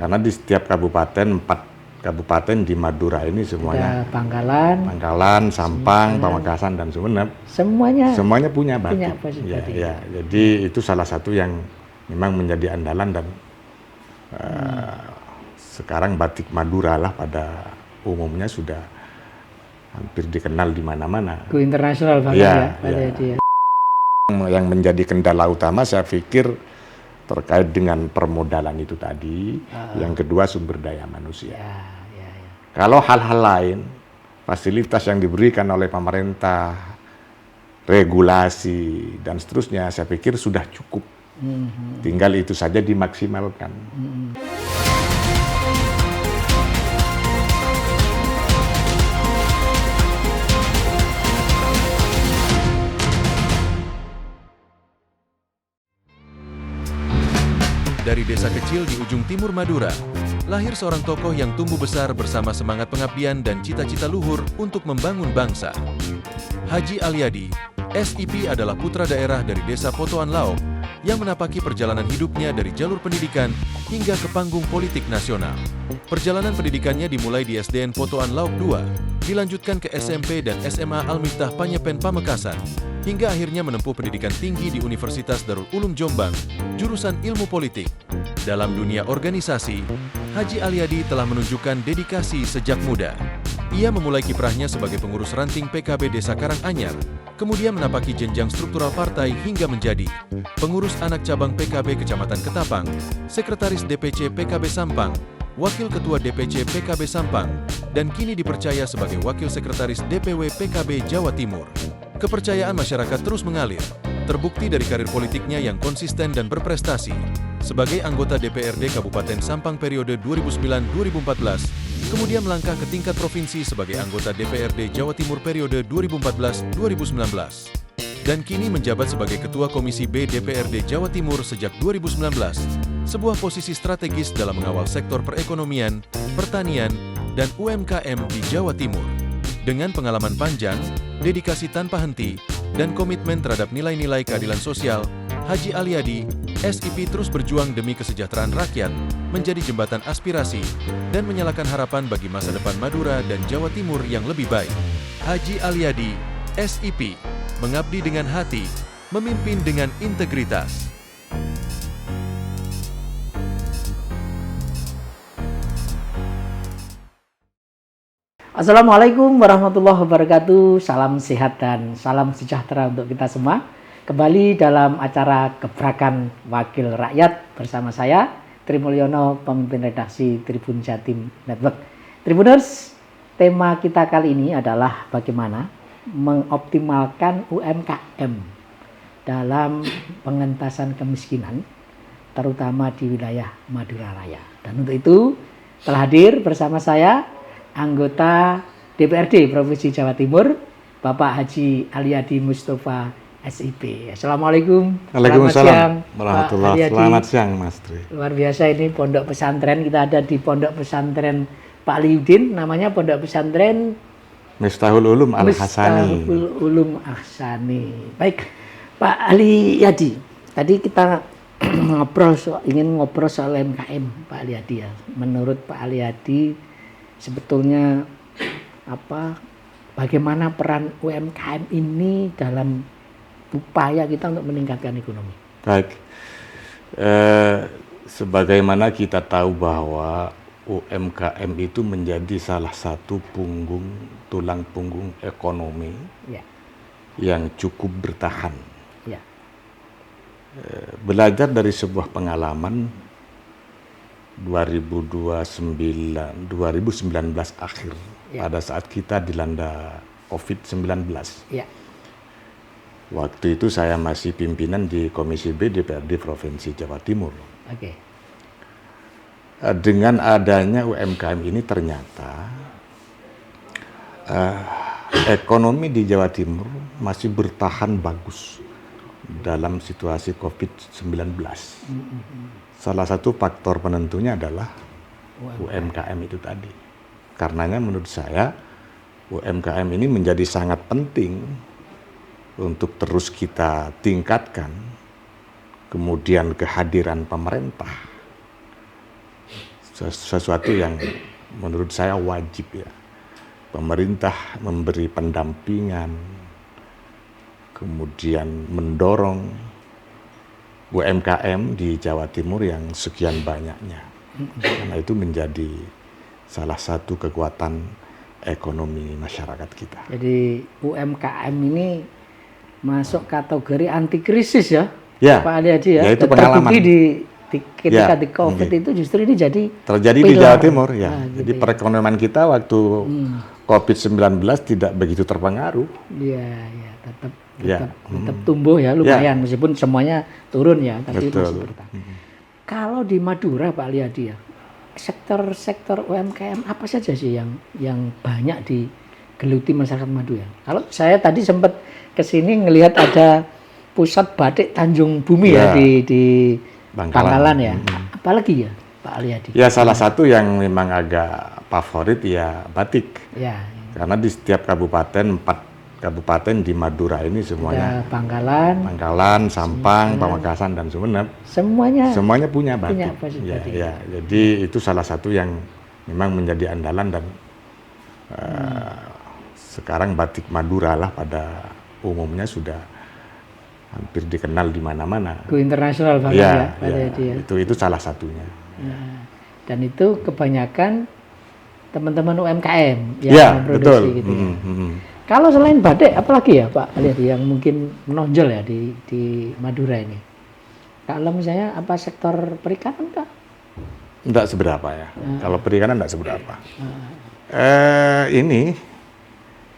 Karena di setiap kabupaten, 4 kabupaten di Madura ini semuanya, ada Bangkalan, Sampang, Pamekasan, dan Sumeneb, semuanya punya batik. Ya, jadi itu salah satu yang memang menjadi andalan, dan sekarang batik Madura lah pada umumnya sudah hampir dikenal di mana-mana. Go internasional Bang Ya. ya. Yang menjadi kendala utama saya pikir terkait dengan permodalan itu tadi, yang kedua sumber daya manusia. Kalau hal-hal lain, fasilitas yang diberikan oleh pemerintah, regulasi dan seterusnya, saya pikir sudah cukup. Tinggal itu saja dimaksimalkan. Dari desa kecil di ujung timur Madura, lahir seorang tokoh yang tumbuh besar bersama semangat pengabdian dan cita-cita luhur untuk membangun bangsa. Haji Alyadi, SIP adalah putra daerah dari desa Potoan Laop yang menapaki perjalanan hidupnya dari jalur pendidikan hingga ke panggung politik nasional. Perjalanan pendidikannya dimulai di SDN Potoan Laop II, dilanjutkan ke SMP dan SMA Al-Miftah Panyepen Pamekasan, hingga akhirnya menempuh pendidikan tinggi di Universitas Darul Ulum Jombang, jurusan Ilmu Politik. Dalam dunia organisasi, Haji Alyadi telah menunjukkan dedikasi sejak muda. Ia memulai kiprahnya sebagai pengurus ranting PKB Desa Karanganyar, kemudian menapaki jenjang struktural partai hingga menjadi pengurus anak cabang PKB Kecamatan Ketapang, sekretaris DPC PKB Sampang, wakil ketua DPC PKB Sampang, dan kini dipercaya sebagai wakil sekretaris DPW PKB Jawa Timur. Kepercayaan masyarakat terus mengalir, terbukti dari karir politiknya yang konsisten dan berprestasi. Sebagai anggota DPRD Kabupaten Sampang periode 2009-2014, kemudian melangkah ke tingkat provinsi sebagai anggota DPRD Jawa Timur periode 2014-2019. Dan kini menjabat sebagai Ketua Komisi B DPRD Jawa Timur sejak 2019, sebuah posisi strategis dalam mengawal sektor perekonomian, pertanian, dan UMKM di Jawa Timur. Dengan pengalaman panjang, dedikasi tanpa henti, dan komitmen terhadap nilai-nilai keadilan sosial, Haji Alyadi, SIP terus berjuang demi kesejahteraan rakyat, menjadi jembatan aspirasi, dan menyalakan harapan bagi masa depan Madura dan Jawa Timur yang lebih baik. Haji Alyadi, SIP, mengabdi dengan hati, memimpin dengan integritas. Assalamualaikum warahmatullahi wabarakatuh. Salam sehat dan salam sejahtera untuk kita semua. Kembali dalam acara Gebrakan Wakil Rakyat bersama saya, Tri Mulyono, pemimpin redaksi Tribun Jatim Network. Tribuners, tema kita kali ini adalah bagaimana mengoptimalkan UMKM dalam pengentasan kemiskinan, terutama di wilayah Madura Raya. Dan untuk itu telah hadir bersama saya anggota DPRD Provinsi Jawa Timur, Bapak Haji Alyadi Mustafa SIP. Assalamualaikum. Waalaikumsalam warahmatullahi wabarakatuh. Selamat siang Mas Tri. Luar biasa, ini pondok pesantren. Kita ada di pondok pesantren Pak Liudin, namanya pondok pesantren Miftahul Ulum Al-Hasani. Miftahul Ulum Al-Hasani. Baik, Pak Alyadi. Tadi kita ingin ngobrol soal UMKM, Pak Alyadi ya. Menurut Pak Alyadi, sebetulnya bagaimana peran UMKM ini dalam upaya kita untuk meningkatkan ekonomi? Baik, sebagaimana kita tahu bahwa UMKM itu menjadi salah satu tulang punggung ekonomi yang cukup bertahan. Belajar dari sebuah pengalaman 2019 akhir, pada saat kita dilanda COVID-19. Waktu itu saya masih pimpinan di Komisi B DPRD Provinsi Jawa Timur. Dengan adanya UMKM ini ternyata ekonomi di Jawa Timur masih bertahan bagus dalam situasi COVID-19. Salah satu faktor penentunya adalah UMKM itu tadi. Karenanya menurut saya UMKM ini menjadi sangat penting untuk terus kita tingkatkan. Kemudian kehadiran pemerintah sesuatu yang menurut saya wajib ya. Pemerintah memberi pendampingan, kemudian mendorong UMKM di Jawa Timur yang sekian banyaknya. Karena itu menjadi salah satu kekuatan ekonomi masyarakat kita. Jadi UMKM ini masuk kategori anti krisis ya, Ya, Pak Aliyadi ya. ya itu pengalaman. Terbukti ketika Ya, di COVID oke. itu justru ini jadi Terjadi di pilar. Jawa Timur ya. Ah, gitu Jadi ya. perekonomian kita waktu COVID-19 tidak begitu terpengaruh. Iya, ya, tetap Ya, tumbuh ya lumayan meskipun semuanya turun ya, tapi Betul. masih bertahan. Kalau di Madura Pak Aliyadi ya, sektor-sektor UMKM apa saja sih yang banyak digeluti masyarakat Madu ya? Kalau saya tadi sempat kesini ngelihat ada pusat batik Tanjung Bumi ya, Ya. di Bangkalan ya. Apalagi ya Pak Aliyadi? Ya salah satu yang memang agak favorit ya batik. Ya, Karena di setiap kabupaten, 4 kabupaten di Madura ini semuanya, ada Bangkalan, Bangkalan, Sampang, Pamekasan, dan Sumeneb, semuanya punya batik. pusat Ya, batik. ya. Jadi itu salah satu yang memang menjadi andalan dan sekarang batik Madura lah pada umumnya sudah hampir dikenal di mana-mana. Go internasional banget Ya, ya Pak ya, Aliyadi ya. itu salah satunya. Dan itu kebanyakan teman-teman UMKM yang Ya, memproduksi betul. gitu ya. Mm. Kalau selain batik, apalagi ya Pak Aliyadi yang mungkin menonjol ya di Madura ini? Kalau misalnya apa sektor perikanan Pak? Enggak seberapa ya. Kalau perikanan enggak seberapa. Ini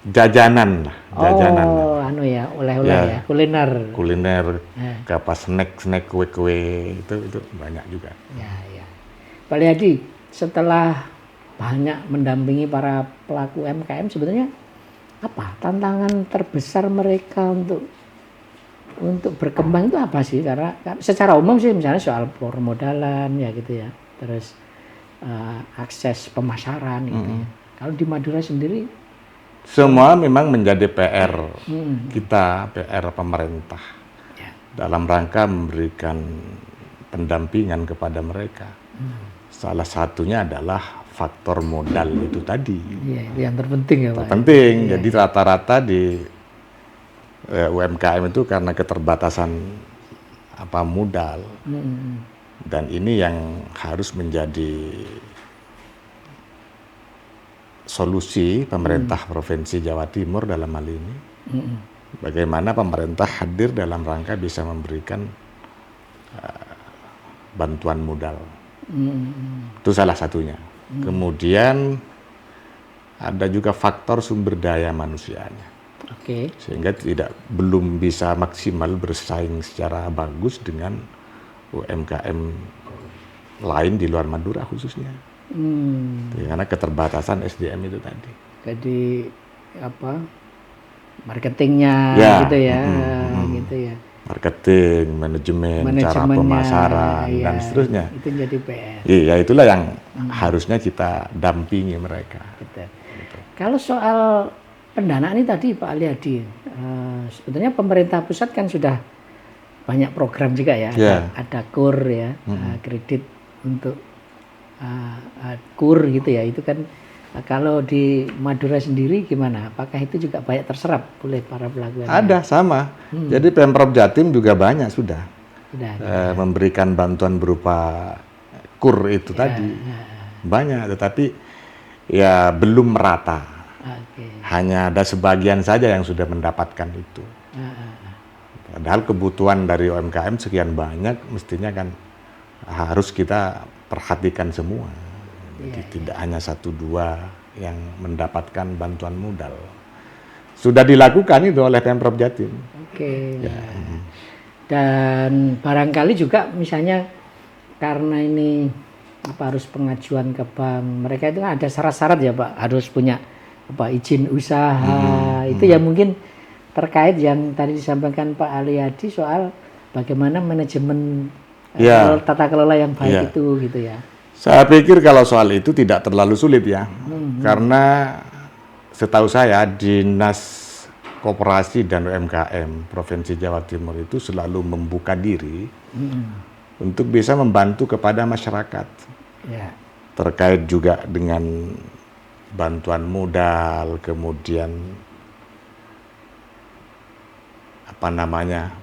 jajanan lah, jajanan. Oh, anu ya, oleh-oleh ya, kuliner. Kuliner, kapas snack, kue-kue itu banyak juga. Ya, ya. Pak Aliyadi, setelah banyak mendampingi para pelaku UMKM, sebetulnya apa tantangan terbesar mereka untuk berkembang itu apa sih? Karena secara umum sih misalnya soal permodalan ya gitu ya, terus akses pemasaran gitu ya. Kalau di Madura sendiri Semua memang menjadi PR kita, PR pemerintah dalam rangka memberikan pendampingan kepada mereka. Salah satunya adalah faktor modal itu tadi. ya, itu yang terpenting ya Pak. Penting. Jadi rata-rata di UMKM itu karena keterbatasan modal. Dan ini yang harus menjadi solusi pemerintah Provinsi Jawa Timur dalam hal ini. Bagaimana pemerintah hadir dalam rangka bisa memberikan bantuan modal. Itu salah satunya. Kemudian ada juga faktor sumber daya manusianya. Oke. Sehingga belum bisa maksimal bersaing secara bagus dengan UMKM lain di luar Madura khususnya. Karena keterbatasan SDM itu tadi. Jadi apa marketingnya gitu ya, gitu ya. Marketing, manajemen, cara pemasaran ya, dan seterusnya. Itu jadi PR. Iya, itulah yang harusnya kita dampingi mereka. Gitu. Kalau soal pendanaan ini tadi Pak Aliyadi, sebetulnya pemerintah pusat kan sudah banyak program juga ya, ada KUR ya, kredit untuk KUR gitu ya, itu kan kalau di Madura sendiri gimana? Apakah itu juga banyak terserap oleh para pelaku? Ada sama. Jadi Pemprov Jatim juga banyak sudah memberikan bantuan berupa KUR itu tadi. Banyak, tetapi ya belum merata. Hanya ada sebagian saja yang sudah mendapatkan itu. Padahal kebutuhan dari UMKM sekian banyak, mestinya kan harus kita perhatikan semua. Jadi tidak hanya 1-2 yang mendapatkan bantuan modal. Sudah dilakukan itu oleh Pemprov Jatim. Oke. Dan barangkali juga misalnya karena ini harus pengajuan ke bank, mereka itu kan ada syarat-syarat ya Pak, harus punya izin usaha. Itu ya mungkin terkait yang tadi disampaikan Pak Aliyadi soal bagaimana manajemen tata kelola yang baik itu gitu ya. Saya pikir kalau soal itu tidak terlalu sulit ya, karena setahu saya Dinas Koperasi dan UMKM Provinsi Jawa Timur itu selalu membuka diri untuk bisa membantu kepada masyarakat. terkait juga dengan bantuan modal, kemudian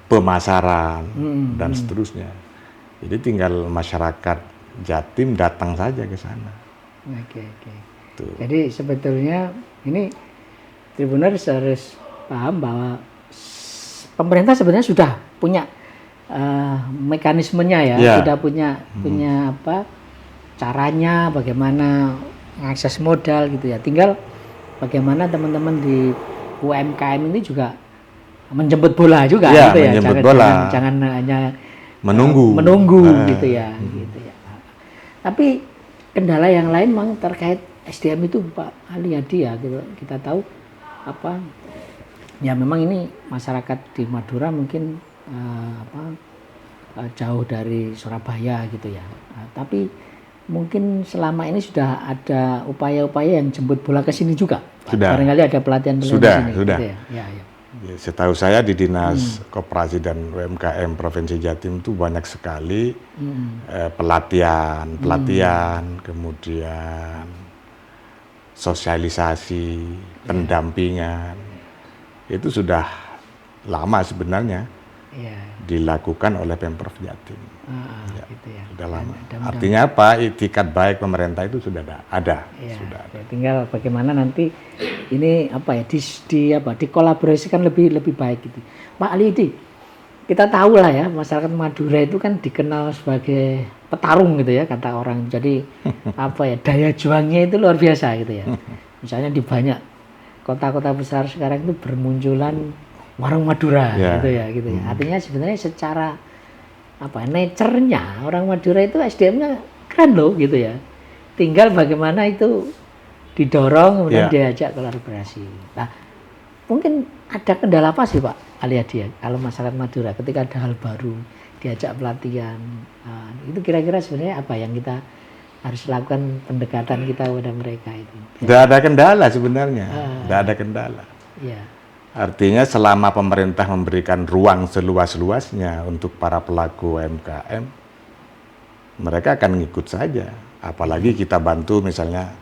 pemasaran dan seterusnya. Jadi tinggal masyarakat Jatim datang saja ke sana. Oke. Jadi sebetulnya ini Tribuners harus paham bahwa pemerintah sebenarnya sudah punya mekanismenya ya, sudah punya apa caranya, bagaimana akses modal gitu ya. Tinggal bagaimana teman-teman di UMKM ini juga menjemput bola juga gitu ya. Jangan hanya menunggu gitu ya. Tapi kendala yang lain memang terkait SDM itu Pak Aliyadi ya, gitu. Kita tahu ya memang ini masyarakat di Madura mungkin jauh dari Surabaya gitu ya. Tapi mungkin selama ini sudah ada upaya-upaya yang jemput bola ke sini juga. Sudah. Barangkali ada pelatihan di sini. Sudah. Gitu ya. Ya, setahu saya di Dinas Koperasi dan UMKM Provinsi Jatim itu banyak sekali pelatihan, kemudian sosialisasi, pendampingan. Itu sudah lama sebenarnya dilakukan oleh Pemprov Jatim. Gitu ya. Sudah lama. Artinya apa? Itikat baik pemerintah itu sudah ada. Sudah ada. Tinggal bagaimana nanti ini dikolaborasikan lebih baik gitu. Pak Aliyadi, kita tahu lah ya, masyarakat Madura itu kan dikenal sebagai petarung gitu ya kata orang. Jadi daya juangnya itu luar biasa gitu ya. Misalnya di banyak kota-kota besar sekarang itu bermunculan warung Madura gitu ya. Artinya sebenarnya secara nature-nya orang Madura itu SDM-nya keren loh gitu ya. Tinggal bagaimana itu didorong kemudian diajak kolaborasi. Nah, mungkin ada kendala apa sih Pak Aliyadi kalau masyarakat Madura ketika ada hal baru diajak pelatihan, itu kira-kira sebenarnya apa yang kita harus lakukan pendekatan kita kepada mereka itu? Tidak ada kendala sebenarnya, tidak ada kendala. Ya. Artinya selama pemerintah memberikan ruang seluas-luasnya untuk para pelaku UMKM, mereka akan ngikut saja. Apalagi kita bantu misalnya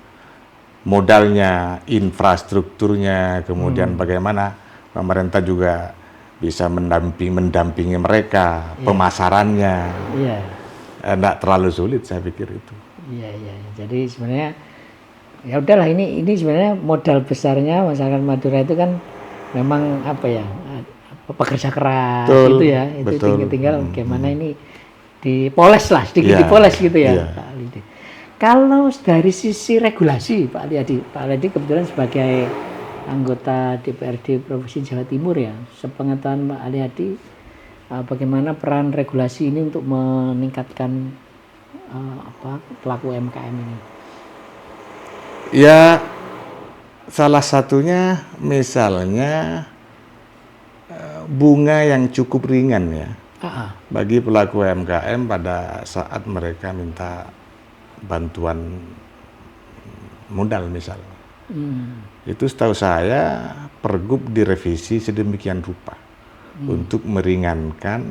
modalnya, infrastrukturnya, kemudian bagaimana pemerintah juga bisa mendampingi mereka, pemasarannya. Tidak terlalu sulit saya pikir itu. Iya. Jadi sebenarnya ya udahlah, ini sebenarnya modal besarnya masyarakat Madura itu kan memang pekerja keras. Betul, gitu ya. Itu tinggal bagaimana ini dipoles lah, sedikit dipoles gitu ya Pak Aliyadi. Kalau dari sisi regulasi Pak Aliyadi kebetulan sebagai anggota DPRD Provinsi Jawa Timur ya, sepengetahuan Pak Aliyadi, bagaimana peran regulasi ini untuk meningkatkan pelaku UMKM ini? Ya, salah satunya misalnya bunga yang cukup ringan ya bagi pelaku UMKM pada saat mereka minta bantuan modal misalnya. Itu setahu saya Pergub direvisi sedemikian rupa untuk meringankan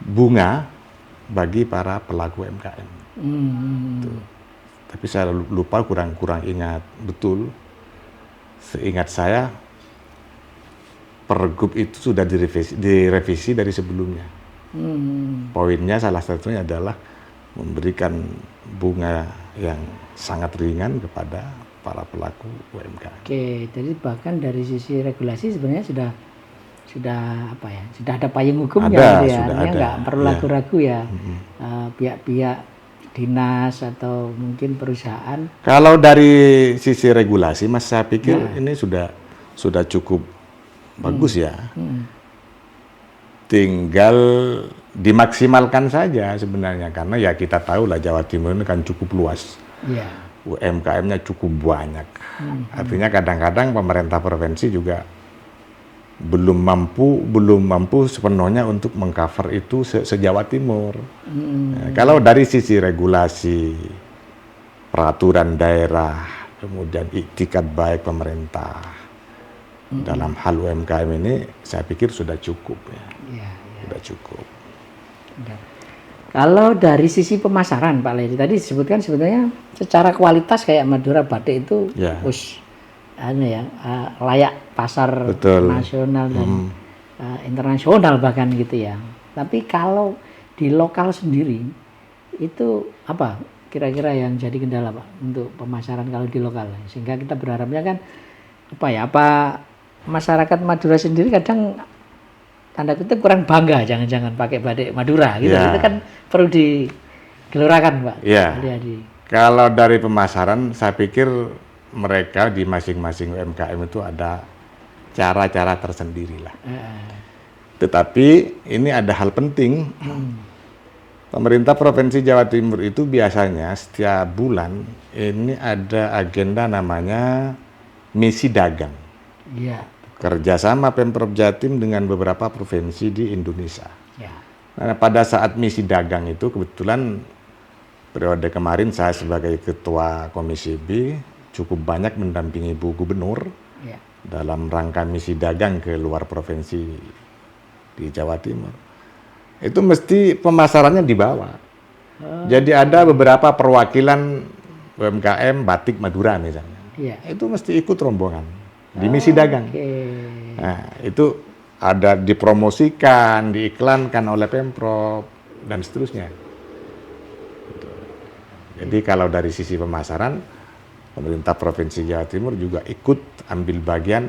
bunga bagi para pelaku UMKM. Tapi saya lupa, kurang ingat betul. Seingat saya Pergub itu sudah direvisi dari sebelumnya. Poinnya salah satunya adalah memberikan bunga yang sangat ringan kepada para pelaku UMKM. Oke, jadi bahkan dari sisi regulasi sebenarnya sudah ada payung hukumnya gitu ya. Artinya nggak perlu ragu-ragu ya. Pihak-pihak dinas atau mungkin perusahaan. Kalau dari sisi regulasi, Mas, saya pikir ini sudah cukup bagus ya. Tinggal dimaksimalkan saja sebenarnya, karena ya kita tahu lah Jawa Timur ini kan cukup luas. UMKM-nya cukup banyak. Artinya kadang-kadang pemerintah provinsi juga belum mampu sepenuhnya untuk mengcover itu se-Jawa Timur. Kalau dari sisi regulasi, peraturan daerah, kemudian itikat baik pemerintah dalam hal UMKM ini, saya pikir sudah cukup ya. Sudah cukup. Kalau dari sisi pemasaran Pak Ledi tadi disebutkan sebetulnya secara kualitas kayak Madura batik itu Ya. Layak pasar Betul. nasional dan internasional bahkan gitu ya. Tapi kalau di lokal sendiri itu apa kira-kira yang jadi kendala Pak untuk pemasaran kalau di lokal, sehingga kita berharapnya kan apa masyarakat Madura sendiri kadang tanda kutip kurang bangga jangan-jangan pakai batik Madura gitu. Ya. Itu kan perlu digelorakan Pak. Ya. Adik-adik. Kalau dari pemasaran, saya pikir mereka di masing-masing UMKM itu ada cara-cara tersendiri lah. Tetapi ini ada hal penting. Pemerintah Provinsi Jawa Timur itu biasanya setiap bulan ini ada agenda namanya misi dagang. Iya. Kerjasama Pemprov Jatim dengan beberapa provinsi di Indonesia. Ya. Nah, pada saat misi dagang itu kebetulan periode kemarin saya sebagai Ketua Komisi B cukup banyak mendampingi Bu Gubernur Ya. dalam rangka misi dagang ke luar provinsi di Jawa Timur. Itu mesti pemasarannya dibawa. Jadi ada beberapa perwakilan UMKM batik Madura misalnya. Iya. Itu mesti ikut rombongan di misi dagang. Oke. Nah, itu ada dipromosikan, diiklankan oleh Pemprov dan seterusnya. Gitu. Jadi kalau dari sisi pemasaran, pemerintah Provinsi Jawa Timur juga ikut ambil bagian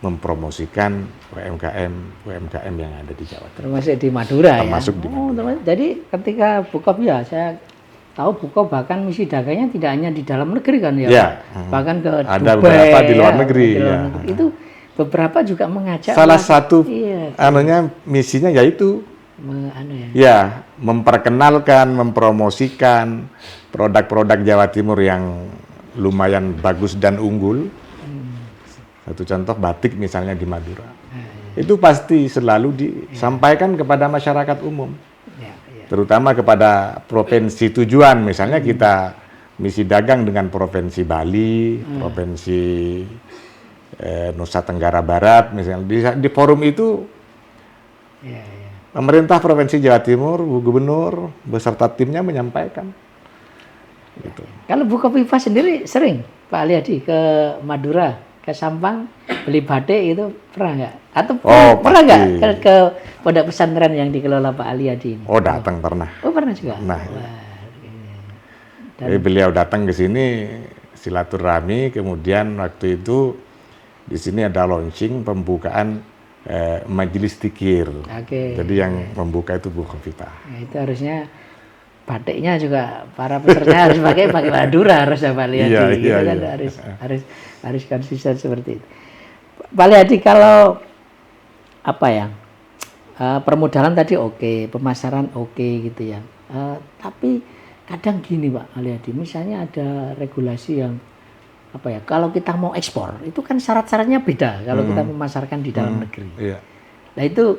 mempromosikan UMKM yang ada di Jawa Timur. Termasuk di Madura Termasuk ya. di Madura. Jadi ketika Bukop ya saya tahu Bukop bahkan misi dagangnya tidak hanya di dalam negeri kan ya, Ya. Pak? Bahkan ke Ada Dubai, beberapa di luar negeri, di luar ya. negeri. Itu beberapa juga mengajak Salah satu iya, misinya yaitu ya. memperkenalkan, mempromosikan produk-produk Jawa Timur yang lumayan bagus dan unggul. Satu contoh batik misalnya di Madura. Itu pasti selalu disampaikan kepada masyarakat umum. Ya, ya. Terutama kepada provinsi tujuan. Misalnya kita misi dagang dengan provinsi Bali, provinsi Nusa Tenggara Barat misalnya. Di forum itu Ya, ya. pemerintah Provinsi Jawa Timur, Bu Gubernur beserta timnya menyampaikan. Gitu. Kalau Bukop Viva sendiri sering Pak Aliadi ke Madura, ke Sampang beli batik itu pernah nggak? Atau pernah nggak ke pondok pesantren yang dikelola Pak Aliadi ini? Oh, datang pernah. Oh, pernah juga. Nah, Dan, jadi beliau datang ke sini silaturahmi, kemudian waktu itu di sini ada launching pembukaan majelis tikir. Oke. Jadi yang membuka itu Bu Khofifah. ya, itu harusnya batiknya juga para peserta harus pakai Madura harus ya Pak Aliadi. Iya, gitu iya, kan iya. harus konsisten seperti itu. Pak Aliadi, kalau apa ya? Permodalan tadi oke, pemasaran oke gitu ya. Tapi kadang gini Pak Aliadi, misalnya ada regulasi yang apa ya? Kalau kita mau ekspor, itu kan syarat-syaratnya beda kalau kita memasarkan di dalam negeri. Iya. Nah itu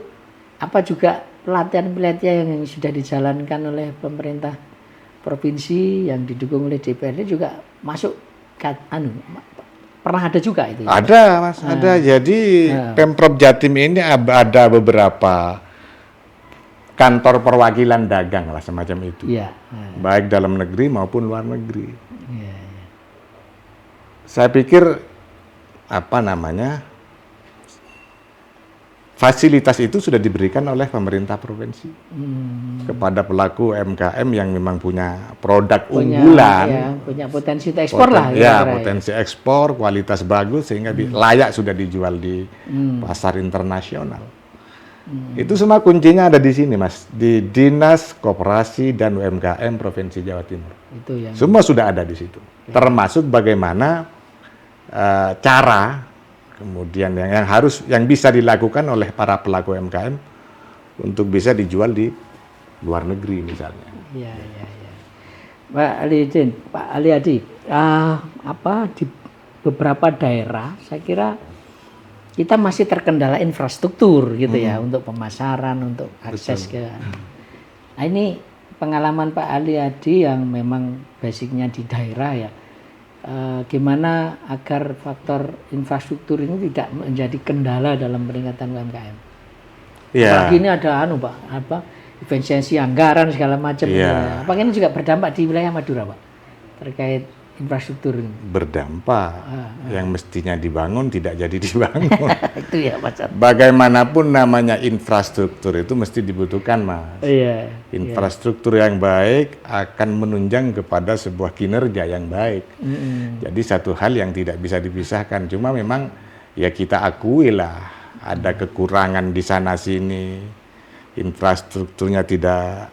apa juga pelatihan-pelatihan yang sudah dijalankan oleh pemerintah provinsi yang didukung oleh DPRD juga masuk pernah ada juga itu? Ada Mas, ada. Jadi Pemprov Jatim ini ada beberapa kantor perwakilan dagang lah semacam itu. Iya. Baik dalam negeri maupun luar negeri. Iya. Saya pikir fasilitas itu sudah diberikan oleh pemerintah provinsi kepada pelaku UMKM yang memang punya produk unggulan, ya, punya potensi untuk ekspor lah. ya potensi ekspor, kualitas bagus sehingga layak sudah dijual di pasar internasional. Itu semua kuncinya ada di sini Mas, di Dinas Koperasi dan UMKM Provinsi Jawa Timur. Itu yang Semua sudah ada di situ, termasuk bagaimana cara kemudian yang bisa dilakukan oleh para pelaku UMKM untuk bisa dijual di luar negeri misalnya. Iya. Pak Aliadi, di beberapa daerah saya kira kita masih terkendala infrastruktur gitu ya untuk pemasaran, untuk akses ke. Nah ini pengalaman Pak Aliadi yang memang basicnya di daerah ya. Gimana agar faktor infrastruktur ini tidak menjadi kendala dalam peningkatan UMKM. Ya. Apalagi ini ada efisiensi anggaran segala macam. Iya. Apakah ini juga berdampak di wilayah Madura, Pak? Terkait infrastruktur ini. Berdampak. Yang mestinya dibangun tidak jadi dibangun. Itu ya, Pak Chan. Bagaimanapun namanya infrastruktur itu mesti dibutuhkan, Mas. Iya. Infrastruktur yang baik akan menunjang kepada sebuah kinerja yang baik. Jadi satu hal yang tidak bisa dipisahkan. Cuma memang ya kita akui lah ada kekurangan di sana sini. Infrastrukturnya tidak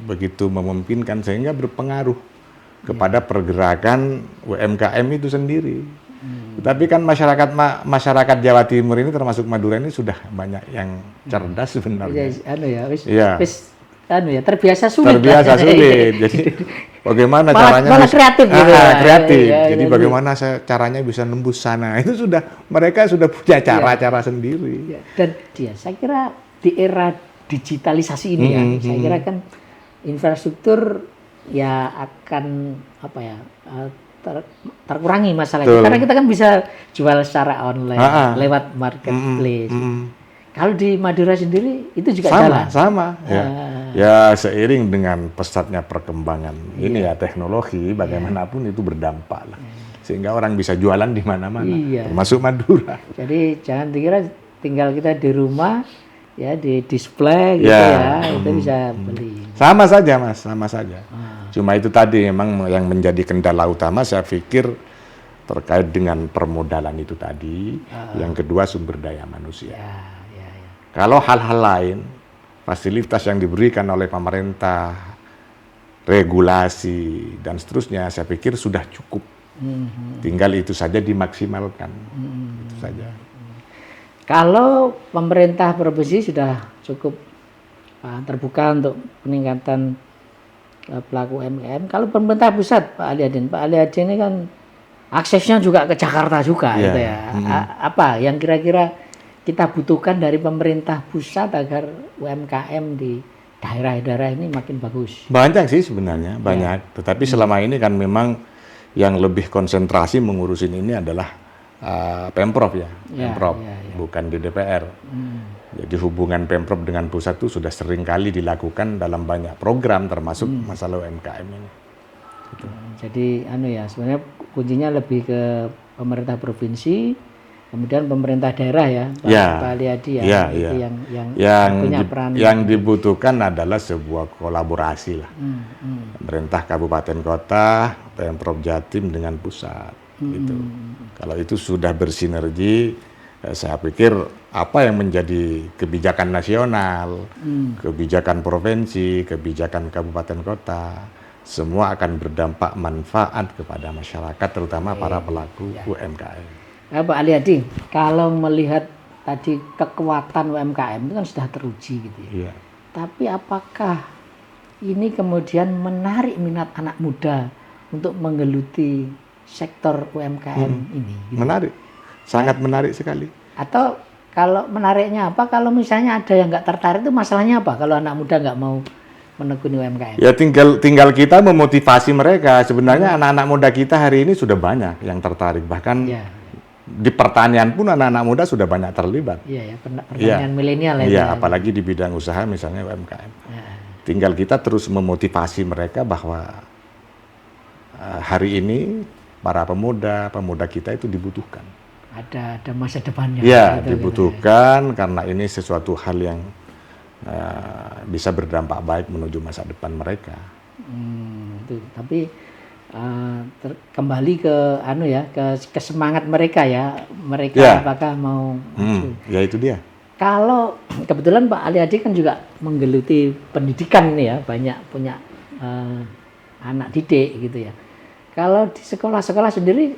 begitu memungkinkan sehingga berpengaruh kepada pergerakan UMKM itu sendiri. Tapi kan masyarakat Jawa Timur ini termasuk Madura ini sudah banyak yang cerdas sebenarnya. Terbiasa sulit. Terbiasa sulit. Jadi bagaimana caranya? Malah kreatif gitu. Kreatif. Jadi bagaimana caranya bisa nembus sana? Itu mereka sudah punya cara-cara sendiri. Dan saya kira di era digitalisasi ini saya kira kan infrastruktur ya akan terkurangi masalahnya. Karena kita kan bisa jual secara online lewat marketplace. Kalau di Madura sendiri itu juga jalan. Sama. Ya seiring dengan pesatnya perkembangan ini ya teknologi, bagaimanapun itu berdampak lah. Sehingga orang bisa jualan di mana-mana, termasuk Madura. Jadi jangan dikira tinggal kita di rumah ya di display gitu itu bisa beli. Sama saja, Mas, sama saja. Cuma itu tadi memang yang menjadi kendala utama saya pikir terkait dengan permodalan itu tadi. Yang kedua sumber daya manusia. Kalau hal-hal lain, fasilitas yang diberikan oleh pemerintah, regulasi dan seterusnya, saya pikir sudah cukup. Tinggal itu saja dimaksimalkan. Itu saja. Kalau pemerintah provinsi sudah cukup terbuka untuk peningkatan pelaku UMKM, kalau pemerintah pusat Pak Aliadin ini kan aksesnya juga ke Jakarta juga gitu ya. Apa yang kira-kira kita butuhkan dari pemerintah pusat agar UMKM di daerah-daerah ini makin bagus? Banyak sih sebenarnya, banyak. Tetapi selama ini kan memang yang lebih konsentrasi mengurusin ini adalah Pemprov Pemprov, bukan di DPR. Jadi hubungan Pemprov dengan pusat itu sudah sering kali dilakukan dalam banyak program termasuk masalah UMKM ini. Gitu. Jadi sebenarnya kuncinya lebih ke pemerintah provinsi, kemudian pemerintah daerah ya, Pak Aliadi itu yang punya peran. Yang dibutuhkan adalah sebuah kolaborasi lah. Pemerintah kabupaten kota, Pemprov Jatim dengan pusat. Gitu. Kalau itu sudah bersinergi, saya pikir apa yang menjadi kebijakan nasional, kebijakan provinsi, kebijakan kabupaten kota, semua akan berdampak manfaat kepada masyarakat, terutama para pelaku UMKM. Pak Aliadi, kalau melihat tadi kekuatan UMKM itu kan sudah teruji gitu ya. Tapi apakah ini kemudian menarik minat anak muda untuk menggeluti sektor UMKM ini? Gitu? Menarik, sangat menarik sekali. Atau kalau menariknya apa? Kalau misalnya ada yang nggak tertarik itu masalahnya apa? Kalau anak muda nggak mau menekuni UMKM? Ya tinggal kita memotivasi mereka. Sebenarnya anak-anak muda kita hari ini sudah banyak yang tertarik. Bahkan di pertanian pun anak-anak muda sudah banyak terlibat. Pertanian milenial ya. Apalagi di bidang usaha misalnya UMKM. Tinggal kita terus memotivasi mereka bahwa hari ini para pemuda kita itu dibutuhkan. Ada masa depannya. Ya, dibutuhkan karena ini sesuatu hal yang bisa berdampak baik menuju masa depan mereka. Tapi kembali ke ke semangat mereka ya. Mereka apakah mau maju? Ya itu dia. Kalau kebetulan Pak Aliadi kan juga menggeluti pendidikan ini ya, banyak punya anak didik gitu ya. Kalau di sekolah-sekolah sendiri,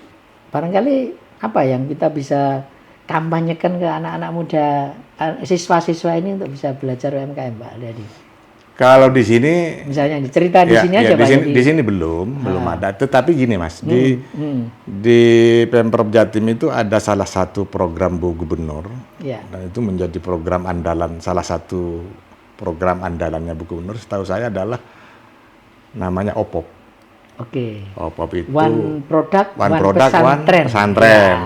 barangkali apa yang kita bisa kampanyekan ke anak-anak muda, siswa-siswa ini untuk bisa belajar UMKM, Pak Aliadi? Kalau di sini, misalnya cerita di sini aja, Pak. Di sini belum ada. Tetapi gini, Mas, di Pemprov Jatim itu ada salah satu program Bu Gubernur, dan itu menjadi program andalan, salah satu program andalannya Bu Gubernur. Setahu saya adalah namanya OPOP. OPOP itu One Product, One Pesantren.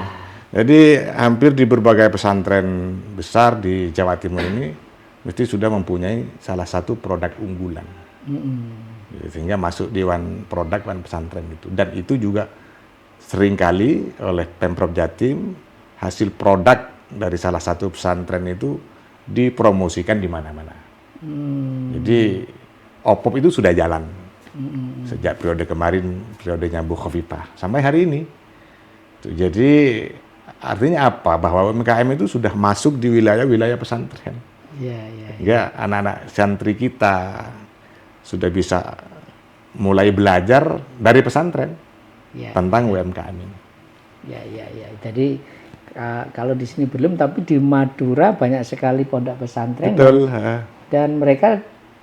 Jadi hampir di berbagai pesantren besar di Jawa Timur ini mesti sudah mempunyai salah satu produk unggulan. Sehingga masuk Dewan Produk Wan Pesantren itu. Dan itu juga seringkali oleh Pemprov Jatim, hasil produk dari salah satu pesantren itu dipromosikan di mana-mana. Jadi OPOP itu sudah jalan sejak periode kemarin, periodenya Bu Khofifah sampai hari ini. Jadi artinya apa? Bahwa UMKM itu sudah masuk di wilayah-wilayah pesantren. Ya, anak-anak santri kita sudah bisa mulai belajar dari pesantren tentang UMKM ini. Ya. Jadi kalau di sini belum, tapi di Madura banyak sekali pondok pesantren. Betul. Dan mereka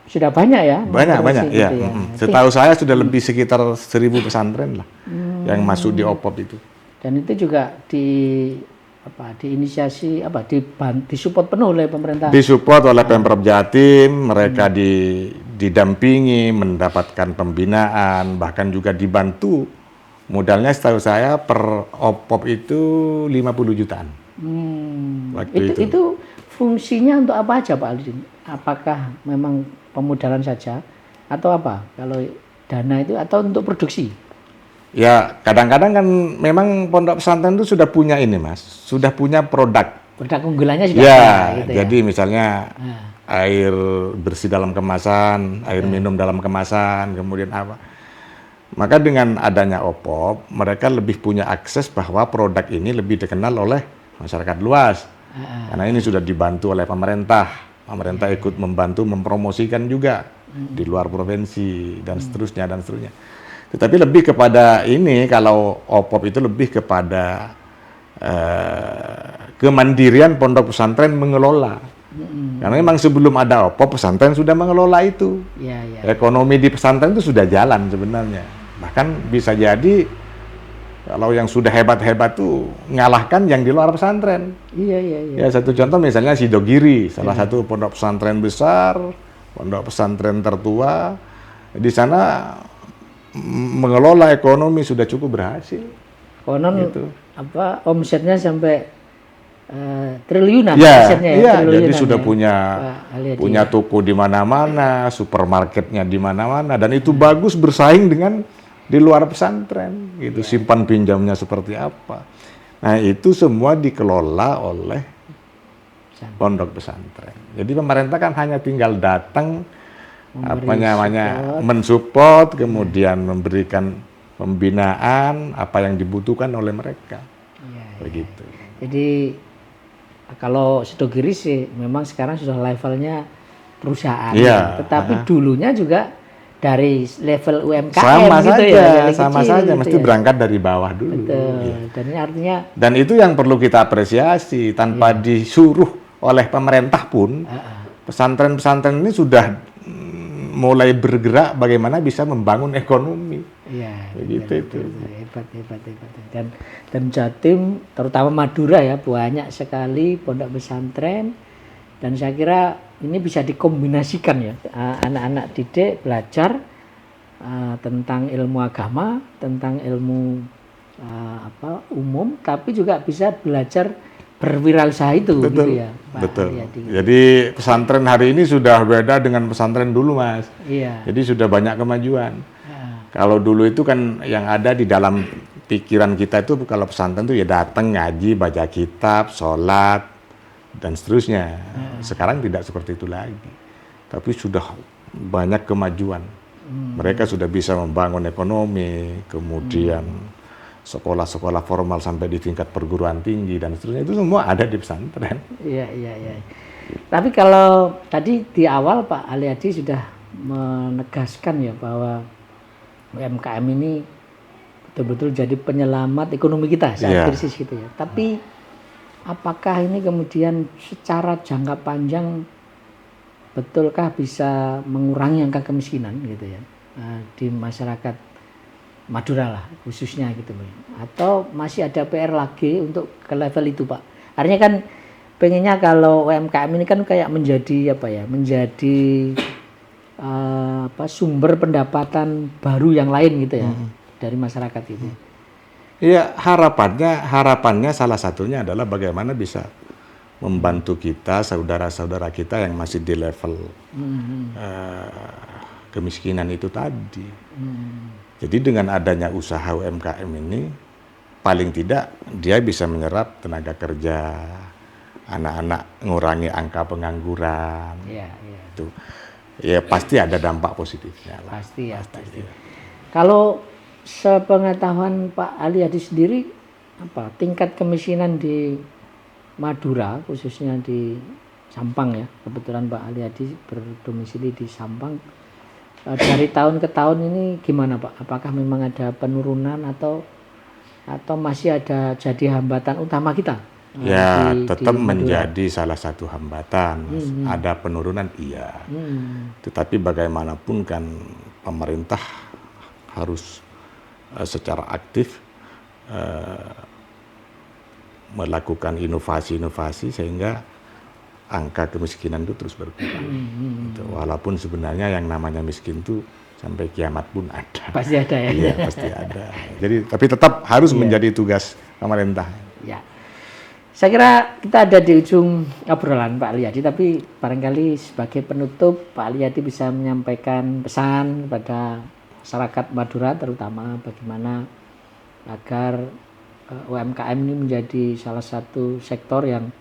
sudah banyak ya. Banyak gitu ya. Setahu saya sudah lebih sekitar 1.000 pesantren lah yang masuk di OPOP itu. Dan itu juga diinisiasi disupport penuh oleh pemerintah. Disupport oleh Pemprov Jatim, mereka didampingi, mendapatkan pembinaan, bahkan juga dibantu. Modalnya setahu saya per OPOP itu 50 jutaan. Waktu itu fungsinya untuk apa aja Pak Alidin? Apakah memang pemodalan saja atau apa? Kalau dana itu atau untuk produksi? Ya, kadang-kadang kan memang pondok pesantren itu sudah punya ini, Mas. Sudah punya produk. Produk unggulannya sudah ada. Gitu jadi misalnya air bersih dalam kemasan, air minum dalam kemasan, kemudian apa. Maka dengan adanya OPOP, mereka lebih punya akses bahwa produk ini lebih dikenal oleh masyarakat luas. Karena ini sudah dibantu oleh pemerintah. Pemerintah ikut membantu mempromosikan juga di luar provinsi dan seterusnya dan seterusnya. Tetapi lebih kepada ini, kalau OPOP itu lebih kepada kemandirian pondok pesantren mengelola. Karena memang sebelum ada OPOP, pesantren sudah mengelola itu. Ekonomi di pesantren itu sudah jalan sebenarnya. Bahkan bisa jadi kalau yang sudah hebat-hebat tuh ngalahkan yang di luar pesantren. Ya, satu contoh misalnya Sidogiri, salah satu pondok pesantren besar, pondok pesantren tertua. Di sana mengelola ekonomi sudah cukup berhasil. Konon gitu. Omsetnya sampai triliunan. Jadi sudah punya toko di mana-mana, supermarketnya di mana-mana, dan itu bagus bersaing dengan di luar pesantren. Gitu, simpan pinjamnya seperti apa. Nah, itu semua dikelola oleh pondok pesantren. Jadi pemerintah kan hanya tinggal datang mensupport, kemudian memberikan pembinaan apa yang dibutuhkan oleh mereka. Begitu. Jadi kalau Sidogiri sih memang sekarang sudah levelnya perusahaan, tetapi dulunya juga dari level UMKM sama saja, mesti berangkat dari bawah dulu. Betul. Dan ini artinya. Dan itu yang perlu kita apresiasi, tanpa disuruh oleh pemerintah pun, pesantren-pesantren ini sudah mulai bergerak bagaimana bisa membangun ekonomi. Begitu itu. Hebat. Dan Jatim, terutama Madura ya, banyak sekali pondok pesantren. Dan saya kira ini bisa dikombinasikan ya, anak-anak didik belajar tentang ilmu agama, tentang ilmu umum, tapi juga bisa belajar berwirausaha itu. Betul, gitu ya, Pak betul. Aliyadi. Jadi pesantren hari ini sudah beda dengan pesantren dulu, Mas. Iya. Jadi sudah banyak kemajuan. Kalau dulu itu kan yang ada di dalam pikiran kita itu, kalau pesantren itu ya datang ngaji, baca kitab, sholat, dan seterusnya. Sekarang tidak seperti itu lagi. Tapi sudah banyak kemajuan. Mereka sudah bisa membangun ekonomi, kemudian sekolah-sekolah formal sampai di tingkat perguruan tinggi dan seterusnya, itu semua ada di pesantren. Iya. Tapi kalau tadi di awal Pak Aliyadi sudah menegaskan ya bahwa UMKM ini betul-betul jadi penyelamat ekonomi kita saat krisis gitu ya. Tapi apakah ini kemudian secara jangka panjang betulkah bisa mengurangi angka kemiskinan gitu ya di masyarakat Madura lah khususnya gitu, atau masih ada PR lagi untuk ke level itu Pak? Artinya kan pengennya kalau UMKM ini kan kayak menjadi sumber pendapatan baru yang lain gitu ya dari masyarakat itu. Iya, harapannya salah satunya adalah bagaimana bisa membantu kita, saudara-saudara kita yang masih di level kemiskinan itu tadi. Jadi dengan adanya usaha UMKM ini, paling tidak dia bisa menyerap tenaga kerja, anak-anak ngurangi angka pengangguran. Itu ya pasti ada dampak positifnya lah. Pasti. Kalau sepengetahuan Pak Aliyadi sendiri, apa tingkat kemiskinan di Madura, khususnya di Sampang ya, kebetulan Pak Aliyadi berdomisili di Sampang, dari tahun ke tahun ini gimana Pak? Apakah memang ada penurunan atau masih ada jadi hambatan utama kita? Ya, tetap menjadi salah satu hambatan. Ada penurunan, iya. Tetapi bagaimanapun kan pemerintah harus secara aktif melakukan inovasi-inovasi sehingga angka kemiskinan itu terus berkurang. Walaupun sebenarnya yang namanya miskin itu sampai kiamat pun ada. Pasti ada ya. Iya, pasti ada. Jadi tapi tetap harus menjadi tugas pemerintah. Ya. Saya kira kita ada di ujung obrolan Pak Aliyadi, tapi barangkali sebagai penutup Pak Aliyadi bisa menyampaikan pesan kepada masyarakat Madura, terutama bagaimana agar UMKM ini menjadi salah satu sektor yang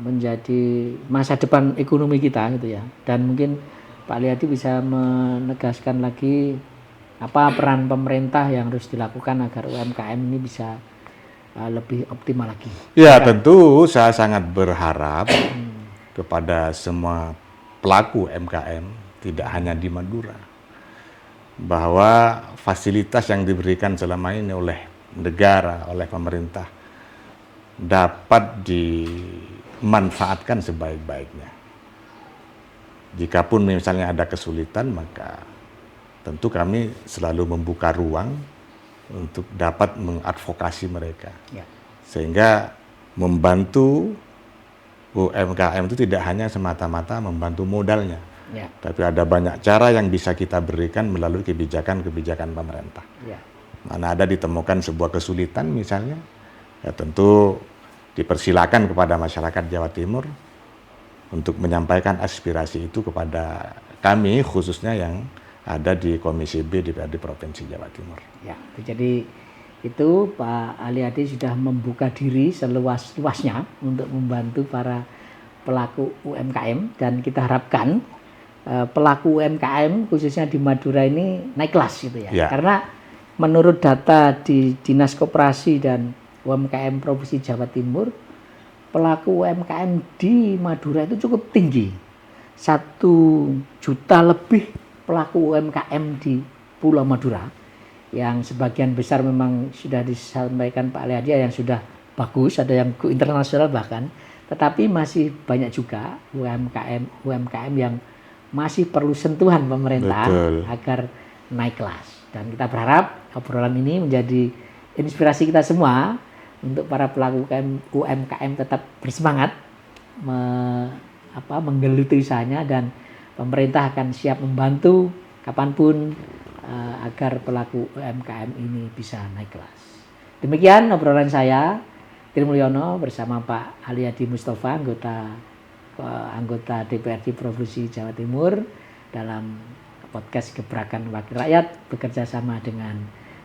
menjadi masa depan ekonomi kita gitu ya. Dan mungkin Pak Aliyadi bisa menegaskan lagi apa peran pemerintah yang harus dilakukan agar UMKM ini bisa lebih optimal lagi. Ya, tentu saya sangat berharap kepada semua pelaku UMKM, tidak hanya di Madura, bahwa fasilitas yang diberikan selama ini oleh negara, oleh pemerintah dapat dimanfaatkan sebaik-baiknya. Jikapun misalnya ada kesulitan, maka tentu kami selalu membuka ruang untuk dapat mengadvokasi mereka. Sehingga membantu UMKM itu tidak hanya semata-mata membantu modalnya, tapi ada banyak cara yang bisa kita berikan melalui kebijakan-kebijakan pemerintah. Mana ada ditemukan sebuah kesulitan misalnya, ya tentu dipersilakan kepada masyarakat Jawa Timur untuk menyampaikan aspirasi itu kepada kami, khususnya yang ada di Komisi B DPRD Provinsi Jawa Timur. Ya, jadi itu Pak Aliyadi sudah membuka diri seluas-luasnya untuk membantu para pelaku UMKM, dan kita harapkan pelaku UMKM khususnya di Madura ini naik kelas gitu ya. Karena menurut data di Dinas Koperasi dan UMKM Provinsi Jawa Timur, pelaku UMKM di Madura itu cukup tinggi. 1 juta lebih pelaku UMKM di Pulau Madura, yang sebagian besar memang sudah disampaikan Pak Aliyadi yang sudah bagus, ada yang go internasional bahkan, tetapi masih banyak juga UMKM yang masih perlu sentuhan pemerintah. Betul. Agar naik kelas. Dan kita berharap obrolan ini menjadi inspirasi kita semua untuk para pelaku UMKM tetap bersemangat menggeluti usahanya, dan pemerintah akan siap membantu kapanpun agar pelaku UMKM ini bisa naik kelas. Demikian obrolan saya, Tri Mulyono, bersama Pak Aliyadi Mustafa, anggota DPRD Provinsi Jawa Timur, dalam podcast Gebrakan Wakil Rakyat bekerja sama dengan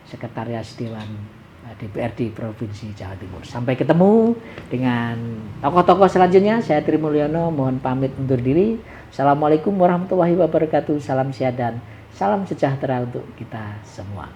Sekretariat Dewan DPRD Provinsi Jawa Timur. Sampai ketemu dengan tokoh-tokoh selanjutnya. Saya Tri Mulyono, mohon pamit undur diri. Assalamualaikum warahmatullahi wabarakatuh. Salam sehat dan salam sejahtera untuk kita semua.